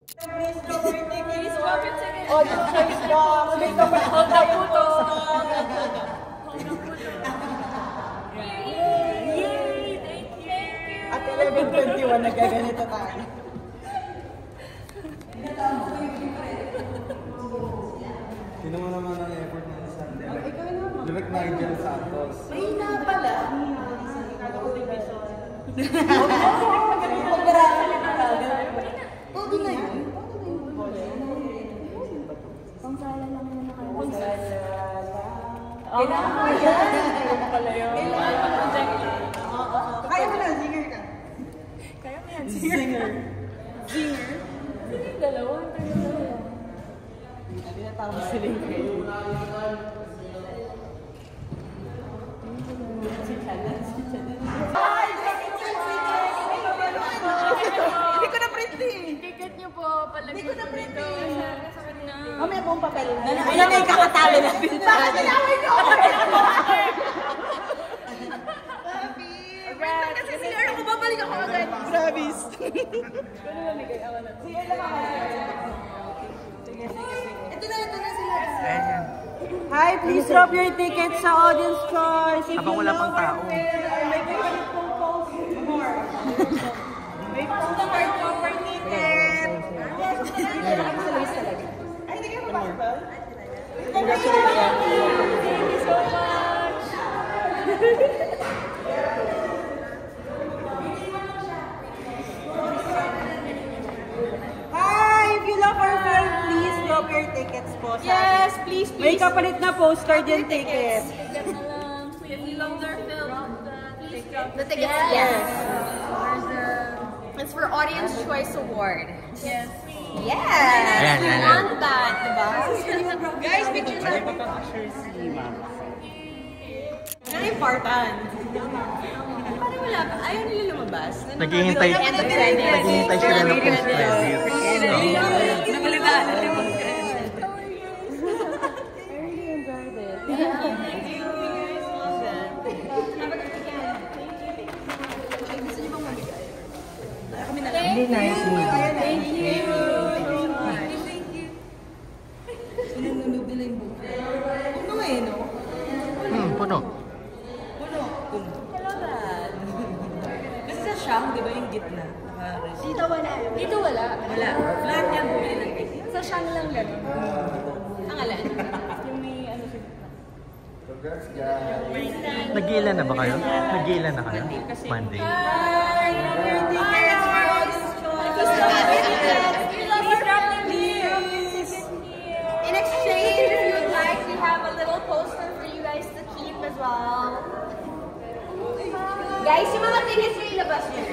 Please drop your tickets. Audience choice box. Make up ang hold na po to. Yay! Thank you! At 11:21, nagaganito tayo. Sino mo naman ang effort ng isang direct Nigel Santos. May na pala. Todo na yun. Pangsala lang naman na kayo. Kailangan mo yan. Pala yun. Kaya mo na, singer ka. Kaya mo yan. Singer. Singer? Sino yung dalawa? Hindi na tama sila yung kayo. Hindi ko na-print eh. Ticket niyo po. Hindi ko na-print eh. Na. Mamaya buong papel na. Ayan na yung kakatali na. Bakit tinawin ko? Kasi si Lord, ako babalik ako agad. Gravis. Ano na nag-awa na? Sige, ito na sila. Hi, please drop your tickets sa audience choice. Habang wala pang tao. May kapalit pong post more. May post more proper ticket. Ay, hindi kayo mapasbal? Congratulations. Thank you so much. Hi, if you love our film, please drop your tickets po. Yes, please. May kapalit na postcard yung ticket. Ticket na lang. If you love their film, please drop The tickets, yes. It's for Audience Choice Award. Yes. Yes! We want that, diba? Guys, picture na. Very important. Parang wala pa. Ayaw nila lumabas. Naghihintay sila ng post-credit. Nabalibaan. I really enjoyed it. Thank you. Hindi nice movie. Thank you. Sinunod nila yung buka. Puno eh, no? Puno. Puno. Hello, Dad. Kasi sa Shang, di ba yung gitna? Dito wala. Dito wala. Wala. Lahat yan bumili ng gitna. Sa Shang lang gano'n. Ang alan? Yung may ano sa gitna. Nag-iilan na ba kayo? Nag-iilan na kayo? Monday. Tickets for audience choice. In exchange, if you would like, we have a little poster for you guys to keep as well. Guys, yung mga tickets na ilabas nyo.